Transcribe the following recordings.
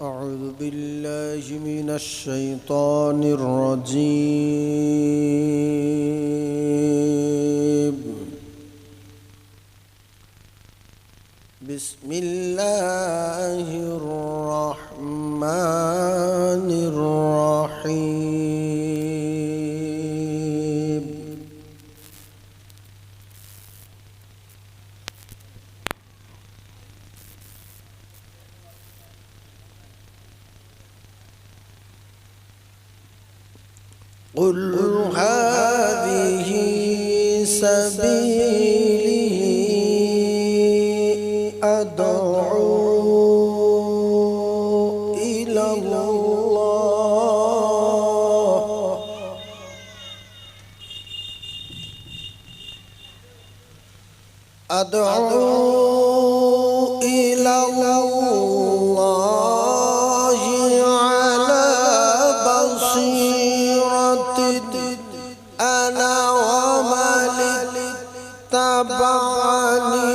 أعوذ بالله من الشيطان الرجيم. بسم الله الرحمن الرحيم. قل هذه سبيلي أدعو إلى الله على بصيرة أنا ومن اتبعني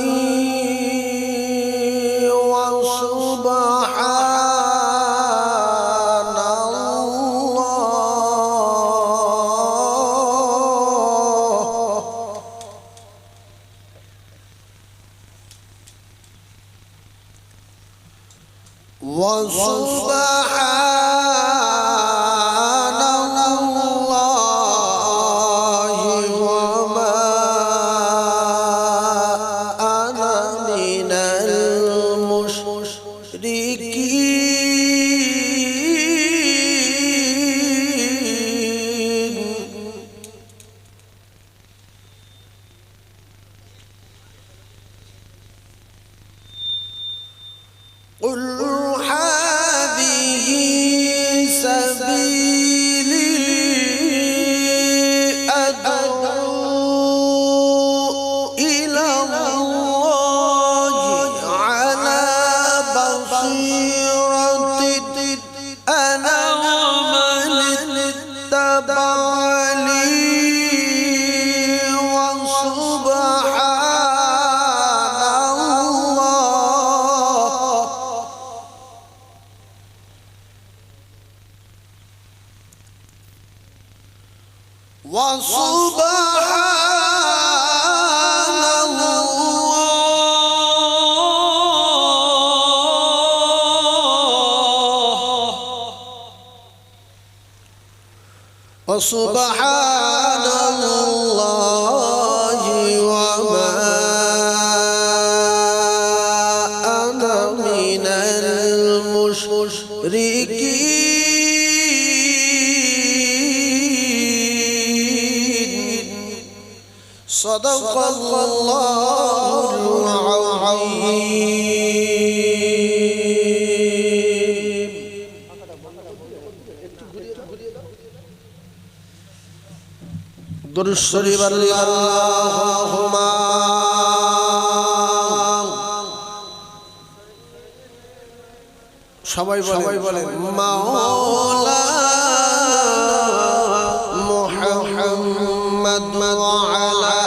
وسبحان الله وما أنا من المشركين. قل هذه سبيلي أدعو إلى الله على بصيرة أنا ومن اتبعني وسبحان الله وما أنا من المشركين. صدق الله العظيم. درود شریف اللهم সবাই বলেন মাওলা মুহাম্মদ ওয়ালা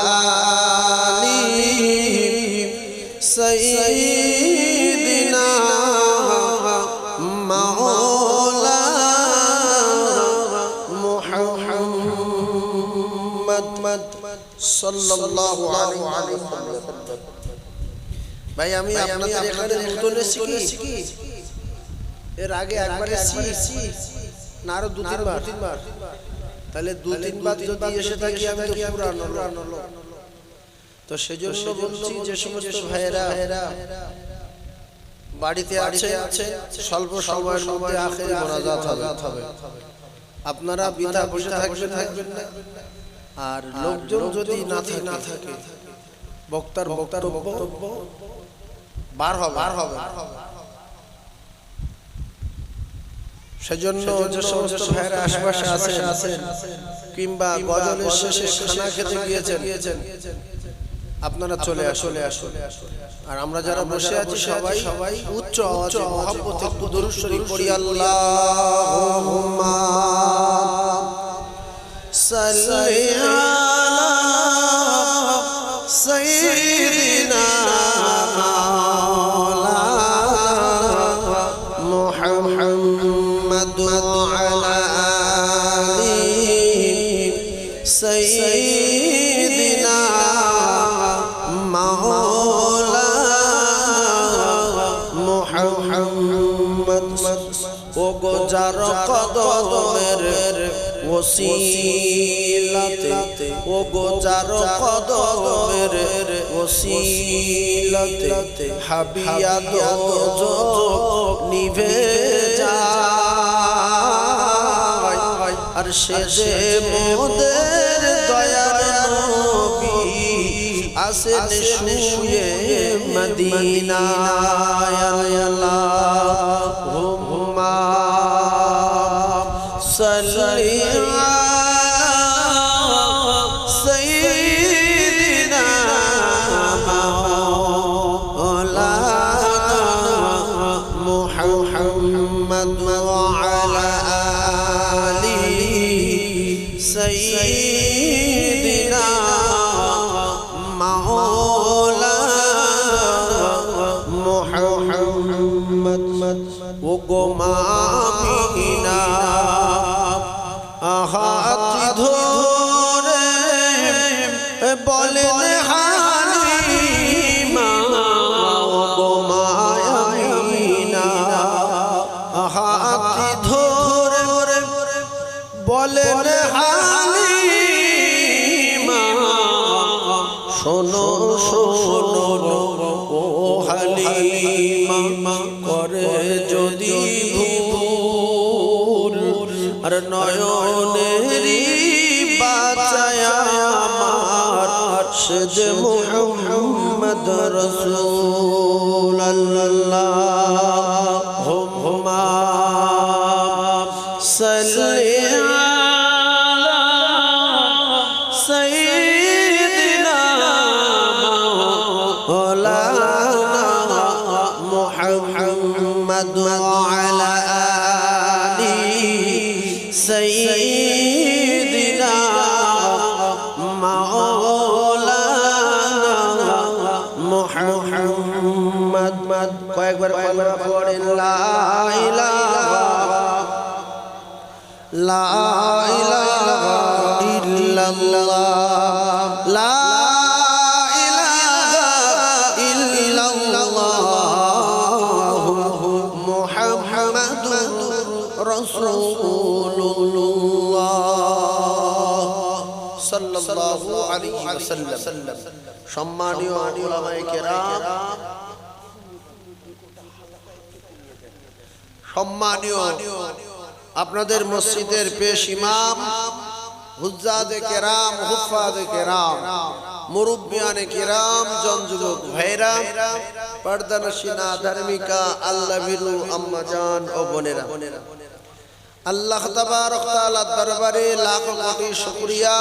আলিহি সাইয়্যিদিনা মাওলা মুহাম্মদ সাল্লাল্লাহু আলাইহি ওয়াসাল্লাম। ভাই আমি আপনাদের এখানে নতুন এসেছি কি এর আগে একবার এসেছি না আরো দু তিনবার? তাহলে দু তিনবার যদি এসে থাকি আমি তো পুরানো লোক। তো সেজন্য বলছি যে সমস্ত ভাইয়েরা বাড়িতে আছে স্বল্প সময়ের মধ্যে আখিরি মোনাজাত হবে, আপনারা বিনা বসে থাকবেন না। আর লোকজন যদি না থাকে বক্তার বক্তব্য বার হবে। সেজন্য যে সমস্ত ভাইয়েরা আশেপাশে আছেন কিংবা গজলের শেষে খানা খেতে গিয়েছেন আপনারা চলে আসুন। আর আমরা যারা বসে আছি সবাই উচ্চ আওয়াজে মহব্বতে একটু দরুদ শরীফ পড়ি। আল্লাহুম্মা সাল্লি আলা সাইয়্যিদিনা মাওলানা محمد وعلى آله سيدنا ও গো যার কদমের ওসিলাতে ও গো যার কদমের ওসিলাতে হাবিয়া দোজখ নিভে যায় আর সে যে মোদের দয়ার নবী আসেন শুয়ে মদিনায় আল্লাহুম্মা সাল্লি আলা সাইয়্যিদিনা মাওলানা মুহাম্মদ ওয়া আলা আলিহি সাইয়্যিদিনা ও গো মামিনা হাত ধরে বলেন হালিমা ও গো মামিনা হাত ধরে বলেন হালিমা শোনো শোনো ও হালিমা করে যদি ভুল আর নয়নেরি বাঁচায় আমার সে যে মুহাম্মদ রাসূল আল্লাহুম্মা সাল্লি আলা সাইয়্যিদিনা মাওলানা মুহাম্মদ ওয়া আলা আলিহি সাইয়্যিদিনা মাওলানা মুহাম্মদ কয়েকবার পড়েন লা ইলাহা ইল্লাল্লাহ লা ইলাহা ইল্লাল্লাহ মুহাম্মাদুর রাসূলুল্লাহ সাল্লাল্লাহু আলাইহি ওয়াসাল্লাম। সম্মানীয় উলামায়ে কেরাম, সম্মানীয় আপনাদের মসজিদের পেশ ইমাম, হুজ্জাদে কেরাম, হুফাজে কেরাম, মুরব্বিয়ানে কেরাম, জনযুবক ভাইরা, পর্দানশিনা ধার্মিকা আল্লাহ ভীরু আম্মা জান ও বোনেরা, আল্লাহ তাবারক তাআলার দরবারে লাখ কোটি শুকরিয়া,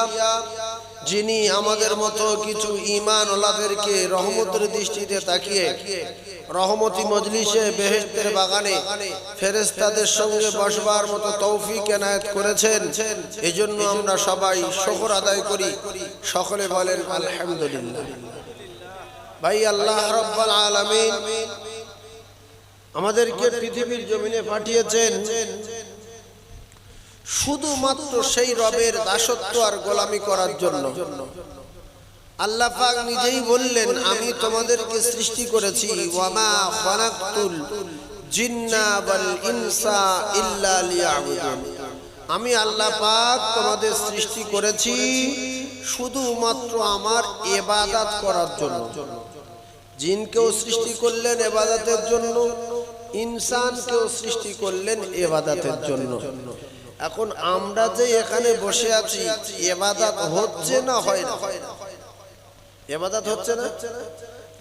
যিনি আমাদের মতো কিছু ঈমান ওয়ালাদেরকে রহমতের দৃষ্টিতে তাকিয়ে রহমতি মজলিসে বেহেশতের বাগানে ফেরেশতাদের সঙ্গে বসবার মতো তৌফিক এনায়েত করেছেন। এজন্য আমরা সবাই শুকর আদায় করি। সকলে বলেন আলহামদুলিল্লাহ। ভাই, আল্লাহ রাব্বুল আলামিন আমাদেরকে পৃথিবীর জমিনে পাঠিয়েছেন শুধুমাত্র সেই রবের দাসত্ব আর গোলামি করার জন্য। আল্লাহ পাক নিজেই বললেন, আমি তোমাদেরকে সৃষ্টি করেছি, ওয়ামা খালাকতুল জিন্না ওয়াল ইনসা ইল্লা লিয়াবুদুন। আমি আল্লাহ পাক তোমাদের সৃষ্টি করেছি শুধুমাত্র আমার ইবাদত করার জন্য। জিনকেও সৃষ্টি করলেন ইবাদতের জন্য, ইনসানকেও সৃষ্টি করলেন ইবাদতের জন্য। এখন আমরা যে এখানে বসে আছি, ইবাদত হচ্ছে না হয় না? ইবাদত হচ্ছে না?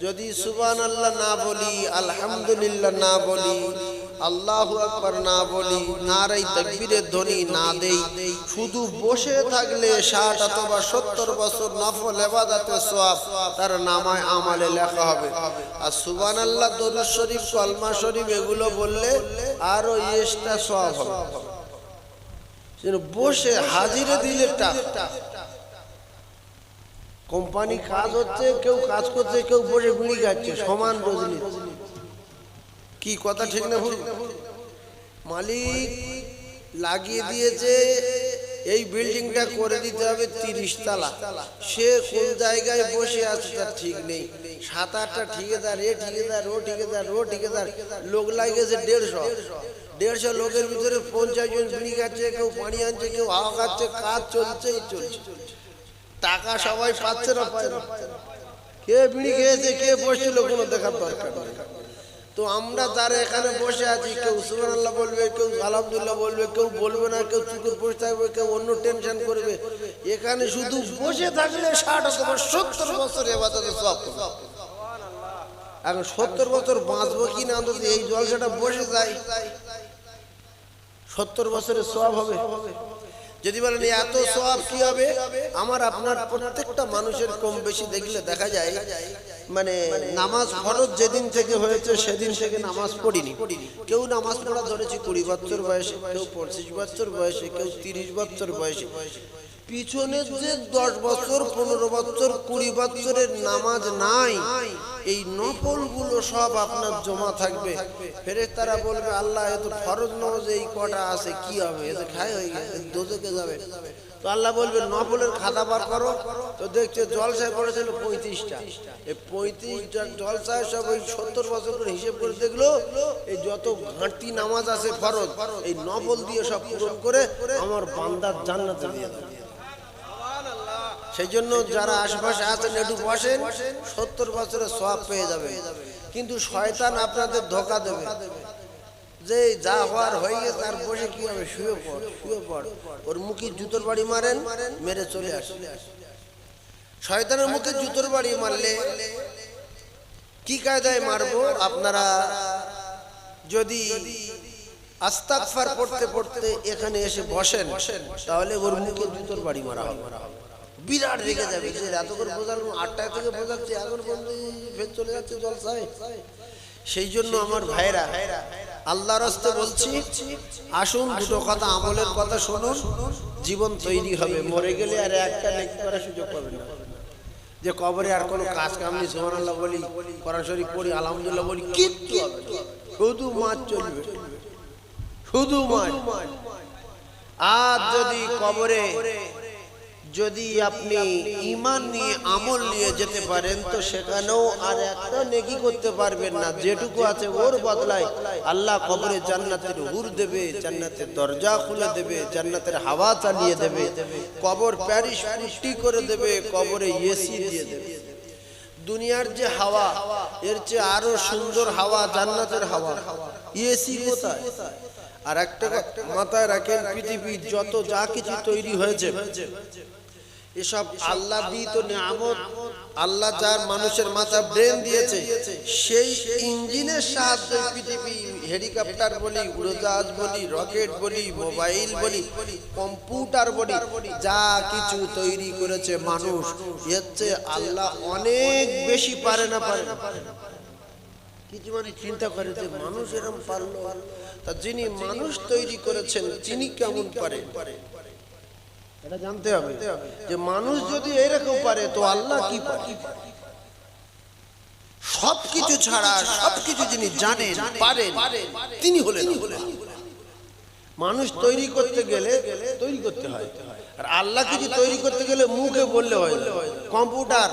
যদি সুবহানাল্লাহ না বলি, আলহামদুলিল্লাহ না বলি, আল্লাহু আকবার না বলি, নারায়ে তাকবীরের ধ্বনি না দেই, শুধু বসে থাকলে 60 অথবা 70 বছর নফল ইবাদতের সওয়াব তার নামায় আমলে লেখা হবে। আর সুবহানাল্লাহ, দরুদ শরীফ, কলমা শরীফ এগুলো বললে আরো এক্সট্রা সওয়াব হবে। বসে হাজিরে দিলে কোম্পানি কাজ হচ্ছে, কেউ কাজ করছে, কেউ বসে বিড়ি খাচ্ছে, সমান রজনী। কি কথা ঠিক না ভুল? মালিক লাগিয়ে দিয়েছে এই বিল্ডিংটা করে দিতে হবে 30 তলা। সে কোন জায়গায় বসে আছে তার ঠিক নেই। 7-8টা ঠিকাদার, এ ঠিকাদার, ও ঠিকাদার, ও ঠিকাদার, লোক লাগিয়েছে 150 লোকের ভিতরে 50 জন বিড়ি খাচ্ছে, কেউ পানি আনছে, কেউ হাওয়া খাচ্ছে, কাজ চলছেই চলছে। টাকা সবাই পাচ্ছে না, পায় না। কে বিড়ি খেয়েছে, কে বসছিল, কোনো দেখার দরকার নেই। তো আমরা যারা এখানে বসে আছি, কেউ সুবহানাল্লাহ বলবে, কেউ আলহামদুলিল্লাহ বলবে, কেউ বলবে না, কেউ চুকুর বসে থাকবে, কেউ অন্য টেনশন করবে। এখানে শুধু বসে থাকলে 60 অথবা 70 বছর ইবাদতের সওয়াব পাবে। এখন 70 বছর বাঁচবো কি না, অন্তত এই জলসাটা বসে যায় 70 বছরের সওয়াব হবে। যদি বলেন এত সওয়াব কি হবে, আমার আপনার প্রত্যেকটা মানুষের কম বেশি দেখলে দেখা যায় মানে নামাজ ফরজ যেদিন থেকে হয়েছে সেদিন থেকে নামাজ পড়িনি। কেউ নামাজ পড়া ধরেছি 20 বছর বয়সে, কেউ 25 বছর বয়সে, কেউ 30 বছর বয়সে। পিছনের যে 10 বছর, 15 বছর, 20 বছরের নামাজ নাই, এই নফলগুলো সব আপনার জমা থাকবে। ফেরেশতারা বলবে আল্লাহ এত ফরজ নামাজ এই কটা আছে, কি হবে, এত খায় হয়ে গেছে, দোজখে যাবে। তো আল্লাহ বলবে নফলের খাতা বার করো। তো দেখছে জলসায় পড়েছিল 35টা। এই 35টা জলসায় সব ওই 70 বছর করে হিসেব করে দেখলো এই যত ঘাটতি নামাজ আছে ফরজ, এই নফল দিয়ে সব পূরণ করে আমার বান্দার জান্নাতে দিয়ে দেবে। সেই জন্য যারা আশেপাশে আছেন একটু বসেন, 70 বছরের সওয়াব পেয়ে যাবে। কিন্তু শয়তান আপনাদের ধোঁকা দেবে যে যা হওয়ার হয়ে গেছে, তার বসে কি হবে, শুয়ে পড়, শুয়ে পড়। ওর মুখে জুতোর বাড়ি মারেন, মেরে চলে আসে। শয়তানের মুখে জুতোর বাড়ি মারলে কি কায়দায় মারবো, আপনারা যদি আস্তাগফার পড়তে পড়তে এখানে এসে বসেন, তাহলে ওর মুখে জুতোর বাড়ি মারা হবে। বিরাট রেগে যাবে যে এত করে বোঝালাম, 8টা থেকে বোঝাচ্ছে, এখন বন্ধু ফের চলে যাচ্ছে জলসায়। সেই জন্য আমার ভাইরা, আল্লাহর রাস্তে বলছি, আসুন দুটো কথা, আমলের কথা শুনুন, জীবন তৈরি হবে। মরে গেলে আর একটা নেকি করার সুযোগ পাবেন না। যে কবরে আর কোনো কাজ কাম নেই, সুবহানাল্লাহ বলি, কোরআন শরীফ পড়ি, আলহামদুলিল্লাহ বলি, কিচ্ছু হবে না। শুধু মাছ চলবে, শুধু মাছ। আর যদি কবরে যদি আপনি ঈমান নিয়ে আমল নিয়ে যেতে পারেন, তো সেখানেও আর একটা নেকি করতে পারবেন না। যেটুকু আছে ওর বদলায় আল্লাহ কবরে জান্নাতের হুর দেবে, জান্নাতের দরজা খুলে দেবে, জান্নাতের হাওয়া চালিয়ে দেবে, কবর প্যারিস পুষ্টি করে দেবে, কবরে এসি দিয়ে দেবে। দুনিয়ার যে হাওয়া, এর চেয়ে আরো সুন্দর হাওয়া জান্নাতের হাওয়া। এসি কোথায়? আর একটা মাথায় রাখেন, পৃথিবীর যত যা কিছু তৈরি হয়েছে এসব আল্লাহ দিত নিয়ামত। আল্লাহ যার মানুষের মাথা ব্রেন দিয়েছে, সেই ইঞ্জিনের সাহায্যে পৃথিবী হেলিকপ্টার বলি, উড়োজাহাজ বলি, রকেট বলি, মোবাইল বলি, কম্পিউটার বলি, যা কিছু তৈরি করেছে মানুষ, এর চেয়ে আল্লাহ অনেক বেশি পারে না, পারে না। কিছু মানে চিন্তা করে যে মানুষ এরকম পারলো, তা যিনি মানুষ তৈরি করেছেন তিনি কেমন পারেন এটা জানতে হবে। যে মানুষ যদি এরকম পারে, তো আল্লাহ কি পারে? সবকিছু ছাড়া সবকিছু যিনি জানেন, পারেন, তিনি হলেন আল্লাহ। মানুষ তৈরি করতে গেলে তৈরি করতে হয়, আর আল্লাহ কিছু তৈরি করতে গেলে মুখে বললে হয় না। কম্পিউটার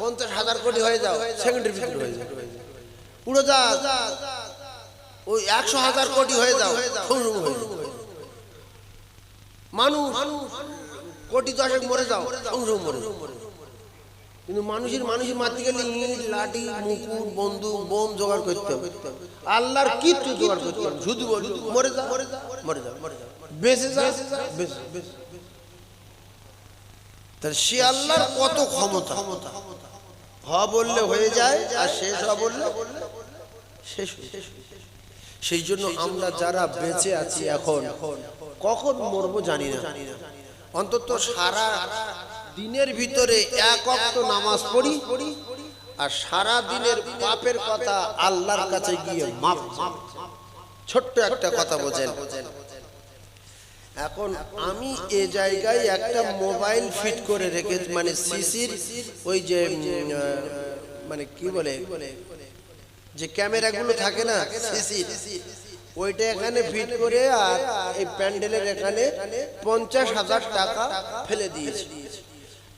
50,000 কোটি হয়ে যাও, সেকেন্ডের ভিতরে হয়ে যায়। উড়োজাহাজ ওই 100,000 কোটি হয়ে যাও, মানুষ কোটি 10 মরে যাও, মরে। কিন্তু মানুষের মারতে গেলে ইট, লাঠি, মুকুট, বন্দুক, বোম জোগাড় করতে হবে। আল্লাহর কিচ্ছু জোগাড় করতে হবে, শুধু মরে যাও, মরে যাও, বেঁচে যাও, তাহলে সে আল্লাহর কত ক্ষমতা। হ বললে হয়ে যায়, আর শেষ হ বললে শেষ। সেই জন্য আমরা যারা বেঁচে আছি এখন, কখন মরবো জানি না। অন্তত সারা দিনের ভিতরে 1 ওয়াক্ত নামাজ পড়ি, আর সারা দিনের পাপের কথা আল্লাহর কাছে গিয়ে মাফ। ছোট্ট একটা কথা বোঝেন, এখন আমি এ জায়গায় একটা মোবাইল ফিট করে রেখেছি, মানে সিসির ওই যে মানে কি বলে যে ক্যামেরাগুলো থাকে না, সিসির ওইটা এখানে ফিট করে আর এই প্যান্ডেলের এখানে 50,000 টাকা ফেলে দিয়েছে।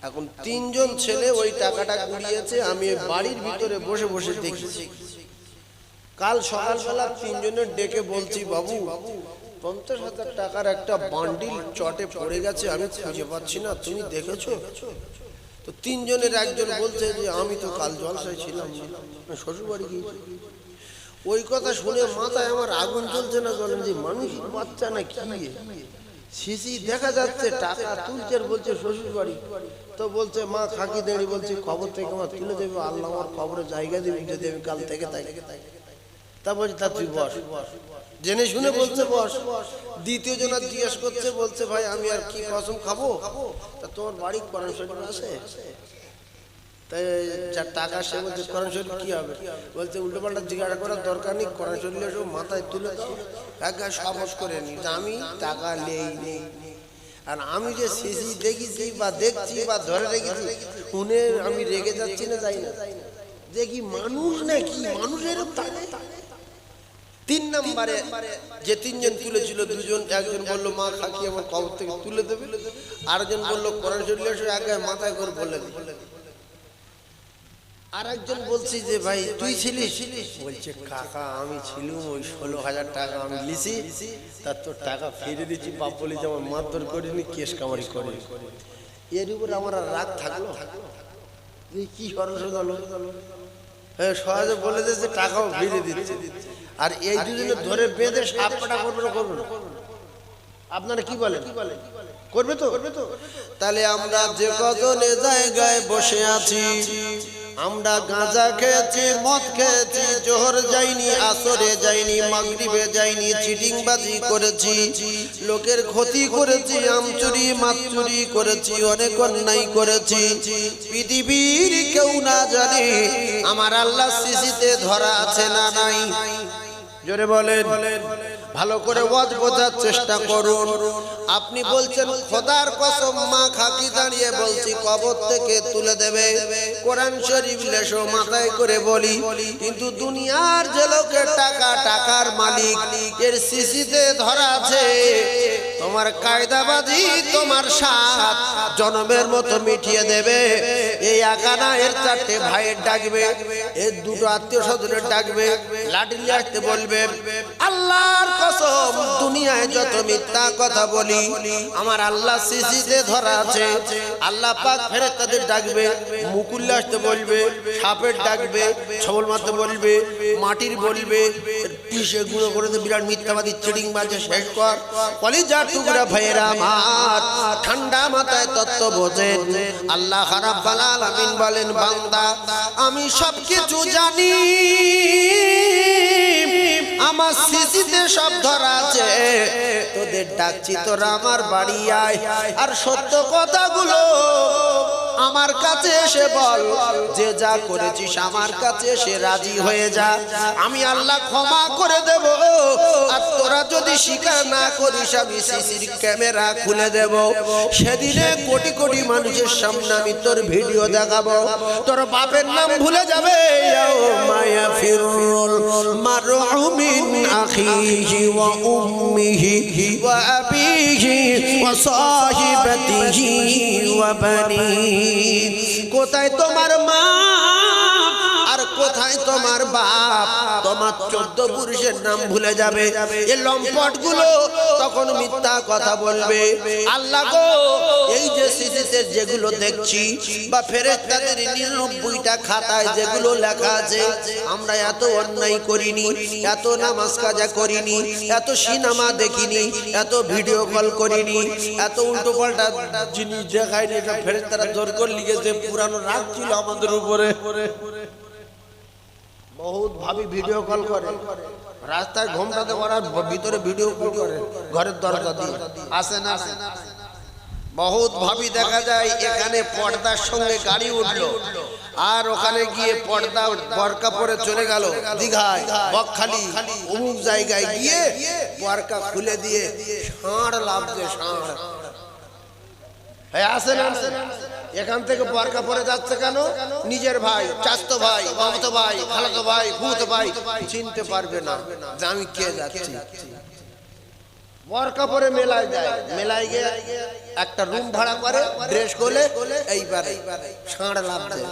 এখন তিনজন ছেলে ওই টাকাটা কুড়িয়েছে, আমি বাড়ির ভিতরে বসে বসে দেখেছি। কাল সকালবেলা তিনজনের ডেকে বলছি, বাবু 50,000 টাকার একটা বান্ডিল চটে পড়ে গেছে, আমি খুঁজে পাচ্ছি না, তুমি দেখেছো? তো তিনজনের একজন বলছে যে আমি তো কাল জলসায় ছিলাম, শ্বশুর বাড়ি গিয়েছি। ওই কথা শুনে মাথায় আমার আগুন জ্বলছে না, বলেন যে মানুষের বাচ্চা না কি, সিসি দেখা যাচ্ছে টাকা তুলছে, বলছে শ্বশুর বাড়ি। তো বলছে মা খাকি দেড়ি বলছে খবর থেকে আমার তুলে দেবে, আল্লাহ আমার খবরের জায়গা দেবে যদি আমি কাল থেকে তাই। তা বলছি তা তুই বস, জেনে শুনে বলছে বস। দ্বিতীয় জন জিজ্ঞেস করছে, বলছে ভাই আমি আর কি কসম খাবো, তা তোমার বাড়ি কোরআন শরীফ আছে? তাই যার টাকা সে বলছে কোরআন শরীফ কি হবে? বলছে উল্টো পাল্টা জিজ্ঞাসা করার দরকার নেই, কোরআন শরীফ সব মাথায় তুলে দাও, একা সাহস করে নি আমি টাকা নেই। আর আমি যে সিসি দেখেছি বা দেখছি বা ধরে রেখেছি শুনে আমি রেগে যাচ্ছি না, যাই না, দেখি মানুষ নাকি মানুষের। তিন নম্বরে যে তিনজন তুলেছিল, দুজন, একজন বললো মা খাকি আমার কবর থেকে তুলে দেবে, আরেকজন বললো কোরআন শরীফ আগে মাথায় করে বলে দেবে। আর একজন বলছি যে ভাই তুই ছিলিস? বলছে কাকা আমি ছিলাম, ওই 16,000 টাকা আমি লিছি, তার তোর টাকা ফিরে দিচ্ছি, বাপ বলি যে আমার মারধর করিনি, কেস কামারি করে। এর উপরে আমার আর রাগ থাকলো? কি সরস্বত হলো? হ্যাঁ সহজে বলে দিয়েছে টাকাও ফিরে দিচ্ছে, আর এই দুজনে ধরে বেঁধে সাপ কাটা করবে না, করবে না? আপনারা কি বলেন, করবে তো? তাহলে আমরা যে কজনে জায়গায় বসে আছি, আমরা গাঁজা খেয়েছি, মদ খেয়েছি, জোহর যাইনি, আসরে যাইনি, মাগরিবে যাইনি, চিটিংবাজি করেছি, লোকের ক্ষতি করেছি, আমচুরি মাতচুরি করেছি, অনেক অন্যায় করেছি। পৃথিবীর কেউ না জানে আমার আল্লাহ সিসিতে ধরা আছে না নাই? জোরে বলেন, ভালো করে ওয়াজ বোঝার চেষ্টা করুন। আপনি বলছেন খোদার কসম মা খাকি দাঁড়িয়ে বলছি কবর থেকে তুলে দেবে, কোরআন শরীফ লেশো মাথায় করে বলি, কিন্তু দুনিয়ার যে লোকের টাকা, টাকার মালিক, এর সিসিতে ধরা আছে। তোমার কায়দাবাজি তোমার সাত জনমের মতো মিটিয়ে দেবে। এই আকানা এর 4টে ভাইয়ের ডাকবে, এর 2টো আত্মীয় স্বজনের ডাকবে, লাঠি নিয়ে আসতে বলবে। আল্লাহর কসম দুনিয়ায় যত মিথ্যা কথা বলি আমার আল্লাহ সিসিতে ধরা আছে। আল্লাহ পাক ফেরেশতাদের ডাকবে, মুকুল আসতে বলবে, সাপের ডাকবে, ছবল মারতে বলবে, মাটির বলবে, পিষে গুঁড়ো করে বিরাট মিথ্যাবাদী চিটিং বাজে শেষ কর। কলিজার টুকরা ভাইয়েরা আমার, ঠান্ডা মাথায় তত্ত্ব বোঝেন। আল্লাহ রাব্বুল আলামিন বলেন বান্দা আমি সবকিছু জানি, আমার সিসিতে সব ধরা আছে, তোদের ডাকছি তোরা আমার বাড়ি আয়, আর সত্য কথাগুলো আমার কাছে এসে বল। যে যা করেছিস আমার কাছে এসে রাজি হয়ে যা, আমি আল্লাহ ক্ষমা করে দেব। আর তোরা যদি স্বীকার না করিস আমি সিসির ক্যামেরা খুলে দেব। সেদিনে কোটি কোটি মানুষের সামনে আমি তোর ভিডিও দেখাবো, তোর বাপের নাম ভুলে যাবে। মায়া ফিরুল মারউ মিন আখিহি ওয়া উম্মিহি ওয়া আবিহি ওয়া সাহিবাতিহি ওয়া বানি। কোথায় তোমার মা আর কোথায় তোমার বাপ? তোমার 14 পুরুষের নাম ভুলে যাবে। এই লম্পট গুলো তখন মিথ্যা কথা বলবে। আল্লাহ গো, এই যে সিসিতে যেগুলো দেখছি বা ফেরেশতাদের 99টা খাতায় যেগুলো লেখা আছে, আমরা এত অন্যায় করিনি, এত নামাজ কাজা করিনি, এত সিনেমা দেখিনি, এত ভিডিও কল করিনি, এত উল্টো পাল্টা জিনিস দেখাইনি, এটা ফেরেশতারা জোর করে লিখেছে। পুরানো রাগ ছিল আমাদের উপরে। বহুত ভাবি ভিডিও কল করে, রাস্তায় ঘুমটাতে করার ভিতরে ভিডিও কল করে, ঘরের দরজা দিয়ে আসে না। বহুত ভাবি দেখা যায় এখানে পর্দার সঙ্গে গাড়ি উঠলো, আর ওখানে গিয়ে পর্দা বরকা পরে চলে গেল দীঘায়, বকখালি, অমুক জায়গায় গিয়ে বরকা খুলে দিয়ে ষাঁড় লাভছে, ষাঁড় আসে না। এখান থেকে বোরকা পরে যাচ্ছে কেন? নিজের ভাই, চাচতো ভাই, মামাতো ভাই, খালাতো ভাই, ফুফাতো ভাই চিনতে পারবে না যে আমি কে যাচ্ছি। বোরকা পরে মেলায় যায়, মেলায় গিয়ে একটা রুম ভাড়া করে, ড্রেস খুলে এইবার ষাঁড় লাভ দেয়,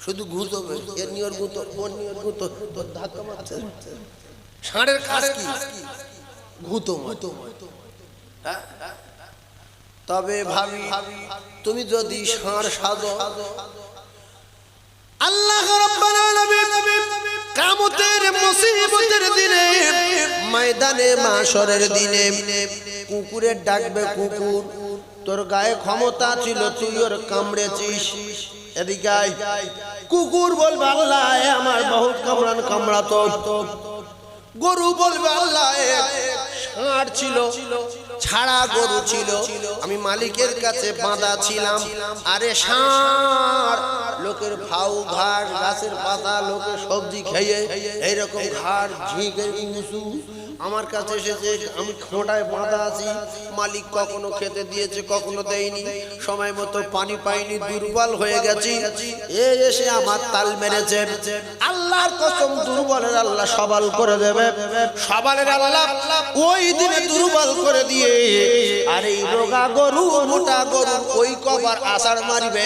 শুধু ঘুতো, এর নিয়র ঘুতো, ওর নিয়র ঘুতো, তোর ধাক্কা মারছে। ষাঁড়ের কাজ কি? ঘুতো। তবে ভাবি, তুমি যদি ষাঁড় সাজো, আল্লাহ রাব্বুল আলামিন কিয়ামতের মুসিবতের দিনে, ময়দানে মাশরের দিনে কুকুরের ডাকবে, কুকুর তোর গায়ে ক্ষমতা ছিল, তুই ওর কামড়েছিস, এদিকে আয়। কুকুর বলবে আল্লাহ আমার বহুত কামড়াতো। গরু বলবে আল্লাহ ষাঁড় ছিল, ছাড়া গরু ছিল, আমি মালিকের কাছে বাঁধা ছিলাম। আরে ষাঁড় লোকের ফাউ ঘাস, গাছের পাতা, লোকের সবজি খেয়ে এইরকম ঘাড় ঝিঁকে ইংসু আমার কাছে এসেছে, আমি খোঁটায় বাঁধা আছি। মালিক কখনো খেতে দিয়েছে, কখনো দেয়নি, সময় মতো পানি পাইনি, দুর্বল হয়ে গেছি, এসে আমার তাল মেরেছে। আল্লাহর কসম, দুর্বলের আল্লাহ সবল করে দেবে, সবলের আল্লাহ ওই দিনে দুর্বল করে দিয়ে, আর এই রোগা গরু, মোটা গরু ওই কবার আষাঢ় মারিবে,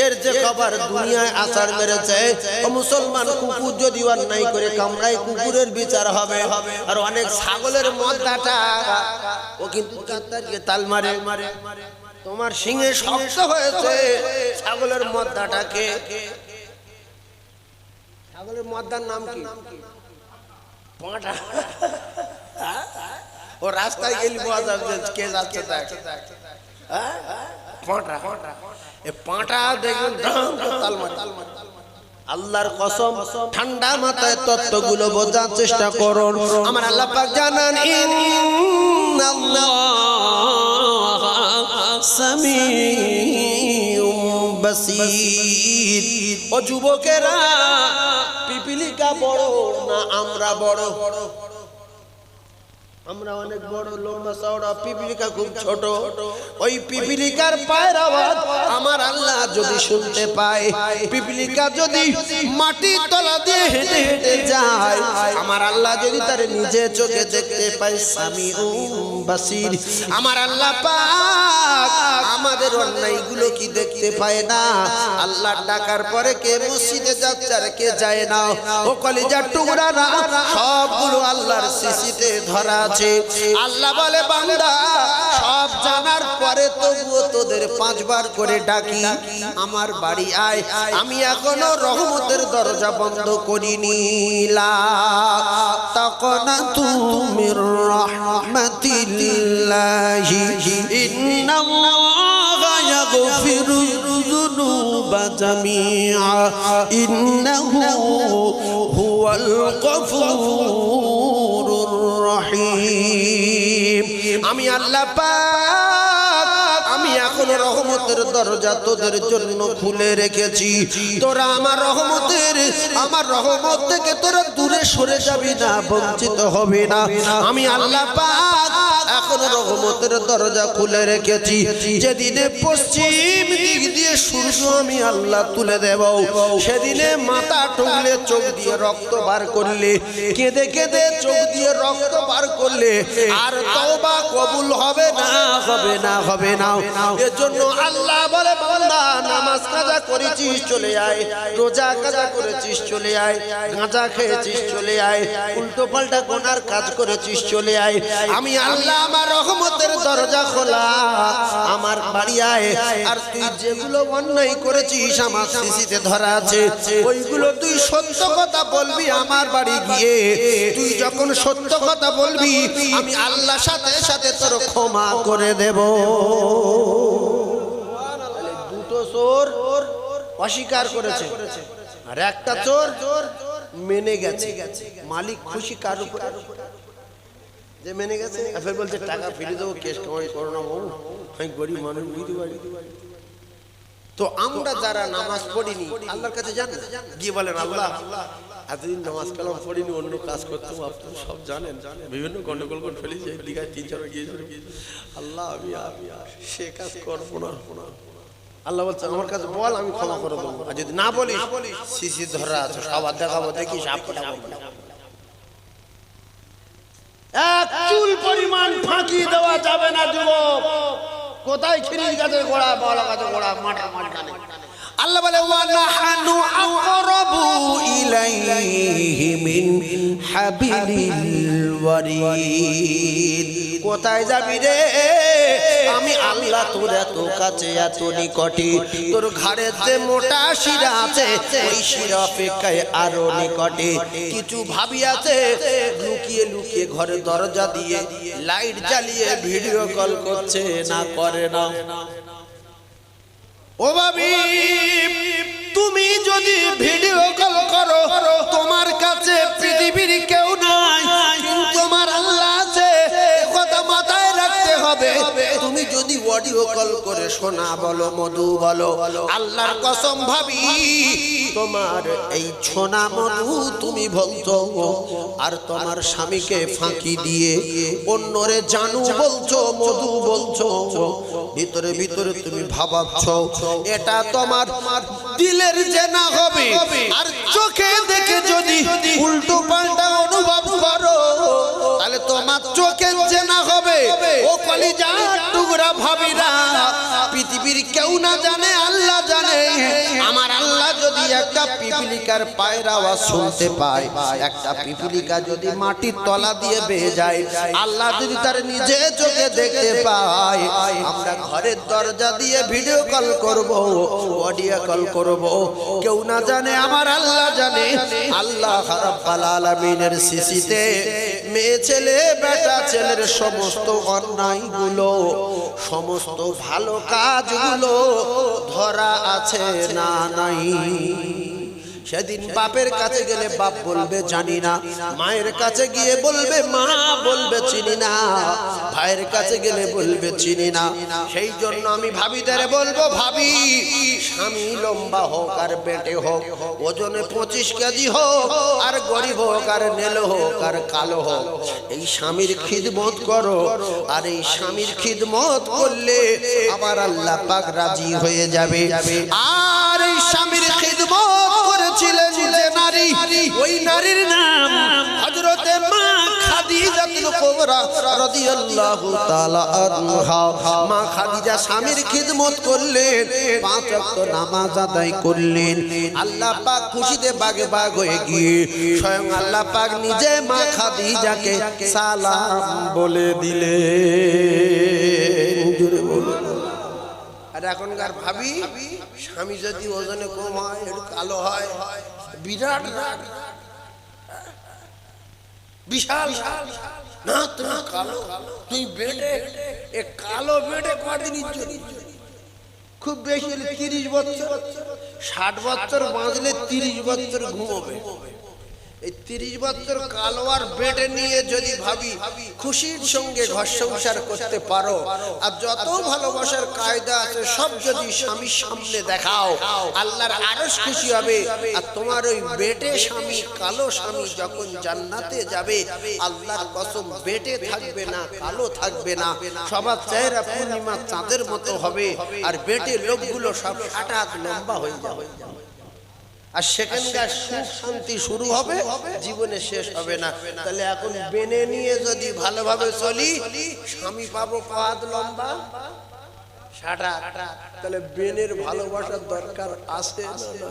এর যে কবার দুনিয়ায় আষাঢ় মেরেছে। ও মুসলমান, কুকুর যদি অন্যায় করে কামড়ায়, কুকুরের বিচার হবে। আর অনেক ছাগলের মদ্দাটা ও কিন্তু তাল মারে, তোমার সিংহে শক্ত হয়েছে, ছাগলের মদ্দাটাকে, ছাগলের মদ্দার নাম কি? পাঁঠা। ও রাস্তায় গেলি বোঝা যাবে কে যাচ্ছে, পাঁঠা। এ পাঁঠা দেখবেন তাল মারে। আল্লাহর কসম, ঠান্ডা মাথায় তত্ত্বগুলো বোঝার চেষ্টা করুন। আমার আল্লাহ পাক জানান, ইন্নাল্লাহা সামিউম বাসীর। ও যুবকেরা, পিপিলিকা বড় না আমরা বড়? আমরা অনেক বড়, লম্বা চওড়া, পিপিলিকা খুব ছোট। ওই পিপিলিকার পায়ের আওয়াজ আমার আল্লাহ যদি শুনতে পায়, পিপিলিকা যদি মাটির তলা দিয়ে হেঁটে হেঁটে যায়, আমার আল্লাহ যদি তার নিজে চোখে দেখতে পায়, সামিউম বাসীর। আমার আল্লাহ পাক আমাদের অন্যায়গুলো কি দেখতে পায় না? আল্লাহ ডাকার পরে কে মসজিদে যাচ্ছে আর কে যায় না? ও কলিজার টুকরা না, সবগুলো আল্লাহর সিসিতে ধরা আছে। আল্লাহ বলে, বান্দা সব জানার পরে তবুও তোদের 5 বার করে ডাকি, আমার বাড়ি আয়, আমি এখনো রহমতের দরজা বন্ধ করিনি। লা তাকনাতু মির রাহমাতিল্লাহি ইন্নাল্লাহা ইয়াগফিরুয যুনুবা জামিআ ইন্নাহু হুয়াল গফুরুর রহিম। আমি আল্লাহ পাক, আমি এখনো রহমতের দরজা তোদের জন্য খুলে রেখেছি। তোরা আমার রহমত থেকে তোরা দূরে সরে যাবি না, বঞ্চিত হবে না। আমি আল্লাহ পাক এখনো রহমতের দরজা খুলে রেখেছি। যেদিনে পশ্চিম দিক দিয়ে সূর্য আমি আল্লাহ তুলে দেব, সেদিনে মাথা টুকলে, চোখ দিয়ে রক্ত বার করলে, কেঁদে কেঁদে চোখ দিয়ে রক্ত বার করলে আর তওবা কবুল হবে না, হবে না, হবে না। এজন্য আল্লাহ বলে, বান্দা নামাজ কাজা করেছিস চলে আয়, রোজা কাজা করেছিস চলে আয়, গাঁজা খেয়েছিস চলে আয়, উল্টো পাল্টা গুনার কাজ করেছিস চলে আয়, আমি আল্লাহ আমার রহমতের দরজা খোলা, আমার বাড়ি আয়। আর তুই যেগুলো অন্যায় করেছিস আমার সিসিতে ধরা আছে, ওইগুলো তুই সত্য কথা বলবি আমার বাড়ি গিয়ে। তুই যখন সত্য কথা বলবি, আমি আল্লাহ সাথে সাথে তোর ক্ষমা করে দেব। দুটো চোর অস্বীকার করেছে আর একটা চোর মেনে গেছে। মালিক খুশি কার উপর? যে মেনে গেছে। ফের বলছে টাকা ফিরে দেবো, কেস কামাই করো না বাবু, আমি গরিব মানুষ, বুঝতে পারি। তো আমরা যারা নামাজ পড়িনি আল্লাহর কাছে যান, গিয়ে বলেন, আল্লাহ এতদিন নামাজ কালাম পড়িনি, অন্য কাজ করতাম, আপনি সব জানেন, বিভিন্ন গন্ডগোল করে ফেলেছি, দীঘায় 3-4 গিয়েছিল, আল্লাহ আমি সে কাজ করবো না। আল্লাহ বলছে আমার কাছে বল, আমি ক্ষমা করে দেবো, আর যদি না বলিস শিশি ধরা আছে, সবার দেখাবো, দেখিস আপটা বলবি। এক চুল পরিমাণ ফাঁকি দেওয়া যাবে না যুবক। কোথায় খিরির গাছের গোড়া, বড় গাছের গোড়া, মাঠের মাঝখানে। আল্লাহ বলে ওয়া নাহনু আকরাবু ইলাইহি মিন হাবিলিল ওয়ারিদ। কোথায় যাবি রে? আমি আল্লাহ তোর এত কাছে, এত নিকটে। তোর ঘাড়ের যে মোটা শিরা আছে ওই শিরা অপেক্ষায় আরো নিকটে। কিছু ভাবি আছে লুকিয়ে লুকিয়ে ঘরে দরজা দিয়ে লাইট জ্বালিয়ে ভিডিও কল করছে, না করে না। ও ভাবি, তুমি যদি ভিডিও কল করো, তোমার কাছে পৃথিবীর কেউ নাই, কিন্তু তোমার আল্লাহ আছে, কথা মাথায় রাখতে হবে। তুমি যদি অডিও কল করে শোনা বলো, মধু বলো, আল্লাহর কসম ভাবি তোমার এই ছোনা মধু তুমি বলছো, আর তোমার স্বামীকে ফাঁকি দিয়ে অন্যরে জানু বলছো, মধু বলছো, ভিতরে ভিতরে তুমি ভাবাচ্ছ এটা তোমার দিলের জেনা হবে। আর চোখে দেখে যদি উল্টো পাল্টা অনুভব করো, তাহলে তোমার চোখের জেনা হবে। ও কলিজার টুকরা ভাবিরা, পৃথিবীর কেউ না জানে, আল্লাহ জানে। আমার আল্লাহ যদি একটা পিপিলিকার পায়ের আওয়াজ শুনতে পায়, একটা পিপিলিকা যদি মাটির তলা দিয়ে বেয়ে যায়, আল্লাহ যদি তার নিজে চোখে দেখতে পায়, আমরা ঘরের দরজা দিয়ে ভিডিও কল করব, অডিও কল করব, কেউ না জানে, আমার আল্লাহ জানে। আল্লাহ রাব্বুল আলামিনের সিসিতে মেয়ে ছেলে বেটা ছেলের সমস্ত অন্যায়গুলো, সমস্ত ভালো কাজগুলো ধরা আছে না নাই। সেদিন বাপের কাছে গেলে বাপ বলবে জানি না, মায়ের কাছে গিয়ে বলবে মা বলবে চিনি না, ভাইয়ের কাছে গেলে বলবে চিনি না। সেই জন্য আমি ভাবিদের বলবো, ভাবি স্বামী লম্বা হোক আর বেটে হোক, ওজনে 25 কেজি হোক, আর গরিব হোক আর নেলো হোক আর কালো হোক, এই স্বামীর খিদমত করো। আর এই স্বামীর খিদমত করলে আমার আল্লাহ পাক রাজি হয়ে যাবে। আর এই স্বামীর খিদমত করেছিলেন যে নারী, ওই নারীর নাম হযরতে মা খাদিজাতুল কুবরা রাদিয়াল্লাহু তাআলা আনহা। মা খাদিজা স্বামীর খিদমত করলেন, 5 ওয়াক্ত নামাজ আদায় করলেন। আল্লাহ পাক খুশিতে বাগে বাগ হয়ে গিয়ে স্বয়ং আল্লাহ পাক নিজে মা খাদিজাকে সালাম বলে দিলেন। জোরে বলুন। আর এখনকার ভাবি, স্বামী যদি ওজনে কম হয়, একটু কালো হয়, বিরাট রাগ, বিশাল না তুমি কালো, তুই বেটে, এ কালো বেটে কদিন ইজ্জত, খুব বেশি হলে 30 বছর, 60 বছর বাঁচলে 30 বছর ঘুমোবে। এই 30 বছর কালো আর বেটে নিয়ে যদি ভাবি খুশির সঙ্গে ঘর সংসার করতে পারো, আর যত ভালোবাসার কায়দা আছে সব যদি স্বামীর সামনে দেখাও, আল্লাহর আরশ খুশি হবে। আর তোমার ওই বেটে স্বামী, কালো স্বামী যখন জান্নাতে যাবে, আল্লাহর কসম বেটে থাকবে না, কালো থাকবে না, সবার চেহারা পূর্ণিমা চাঁদের মতো হবে। আর বেটে লোকগুলো সব হঠাৎ লম্বা হয়ে যাবে। আর সেখানকার সুখ শান্তি শুরু হবে, জীবনে শেষ হবে না। তাহলে এখন বেনে নিয়ে যদি ভালোভাবে চলি, স্বামী পাবো পাদ লম্বা, সাটা, তাহলে বেনের ভালোবাসার দরকার আছে না?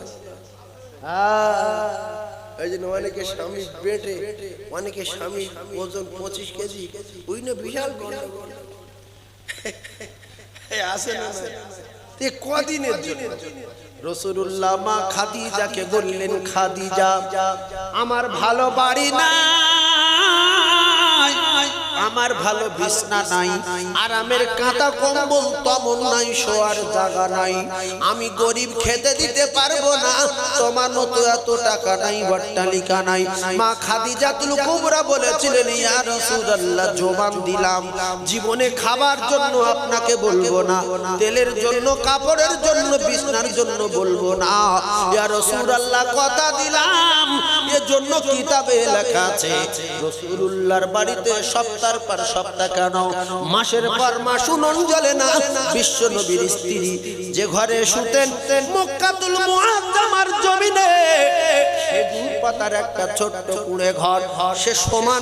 এই জন্য অনেকে স্বামী বেটে, অনেকে স্বামী ওজন 25 কেজি, ওই না বিশাল গন্ডগোল আসে না? কদিনের জন্য রাসূলুল্লাহ মা খাদিজাকে বললেন, খাদিজা আমার ভালো বাড়ি নাই, আমার ভালো বিছনা নাই, আরামের কাঁথা কম্বল তেমন নাই, শোয়ার জায়গা নাই, আমি গরিব খেতে দিতে পারবো না, তোমার মতো এত টাকা নাই, অট্টালিকা নাই। মা খাদিজাতুল কুবরা বলেছিলেন, ইয়া রাসূলুল্লাহ জবান দিলাম জীবনে খাবার জন্য আপনাকে বলবো না, তেলের জন্য, কাপড়ের জন্য, বিছনার জন্য বলবো না, ইয়া রাসূলুল্লাহ কথা দিলাম। এর জন্য কিতাবে লেখা আছে রাসূলুল্লাহর বাড়িতে সপ্তাহে সপ্তাহের পর সপ্তাহ কেন মাসের পর মাস উনুন জ্বলে না। বিশ্ব নবীর স্ত্রী যে ঘরে শুতেন মক্কাতুল মুআজ্জামার জমিনে খেজুর পাতার একটা ছোট্ট কুঁড়ে ঘর, সে সমান